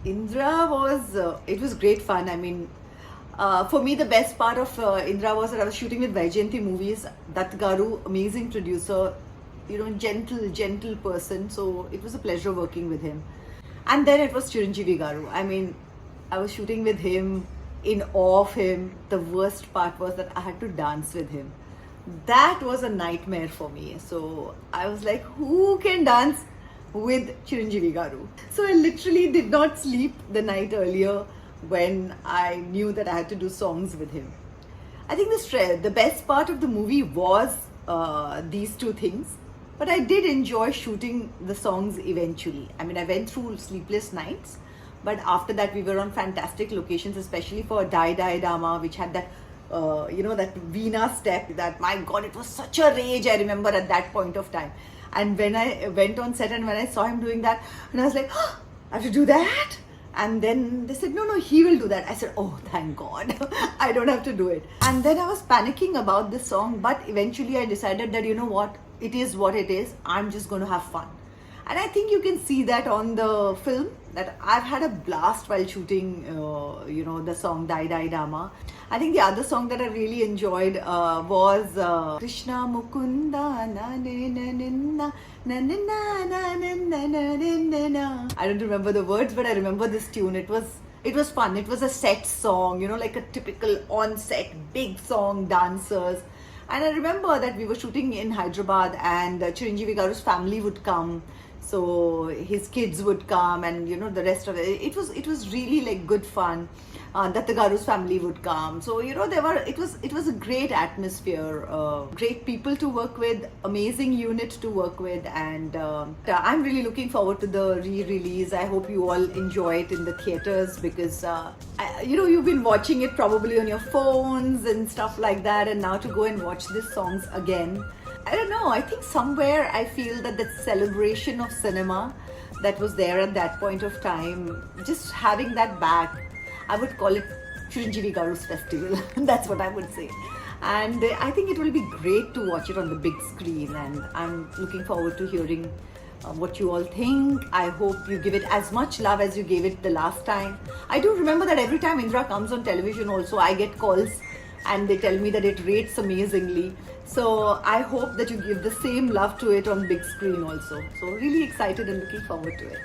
Indra was it was great fun. I mean, for me the best part of Indra was that I was shooting with Vaijayanti Movies. That Garu, amazing producer, gentle person. So it was a pleasure working with him. And then it was Chiranjeevi Garu. I mean, I was shooting with him, in awe of him. The worst part was that I had to dance with him. That was a nightmare for me. So I was like, who can dance with Chiranjeevi Garu? So I literally did not sleep the night earlier when I knew that I had to do songs with him. I think the best part of the movie was these two things. But I did enjoy shooting the songs eventually. I mean, I went through sleepless nights, but after that we were on fantastic locations, especially for Die Die Dama, which had that, that Veena step. That, my God, it was such a rage. I remember at that point of time. And when I went on set and when I saw him doing that, and I was like, oh, I have to do that. And then they said, no, he will do that. I said, oh, thank God, I don't have to do it. And then I was panicking about this song, but eventually I decided that, you know what, it is what it is. I'm just going to have fun. And I think you can see that on the film, that I've had a blast while shooting, the song Dai Dai Dama. I think the other song that I really enjoyed was Krishna Mukunda na ne na na na na na na na na na na. I don't remember the words, but I remember this tune. It was fun. It was a set song, like a typical on-set big song, dancers. And I remember that we were shooting in Hyderabad and Chiranjeevi Garu's family would come. So his kids would come and the rest of it. It was really like good fun. Datta Garu's family would come. So it was a great atmosphere, great people to work with, amazing unit to work with, and I'm really looking forward to the re-release. I hope you all enjoy it in the theaters because you've been watching it probably on your phones and stuff like that, and now to go and watch these songs again. I don't know, I think somewhere I feel that celebration of cinema that was there at that point of time, just having that back, I would call it Chiranjeevi Garu's festival. That's what I would say. And I think it will be great to watch it on the big screen, and I'm looking forward to hearing what you all think. I hope you give it as much love as you gave it the last time. I do remember that every time Indra comes on television also, I get calls and they tell me that it rates amazingly. So I hope that you give the same love to it on big screen also. So really excited and looking forward to it.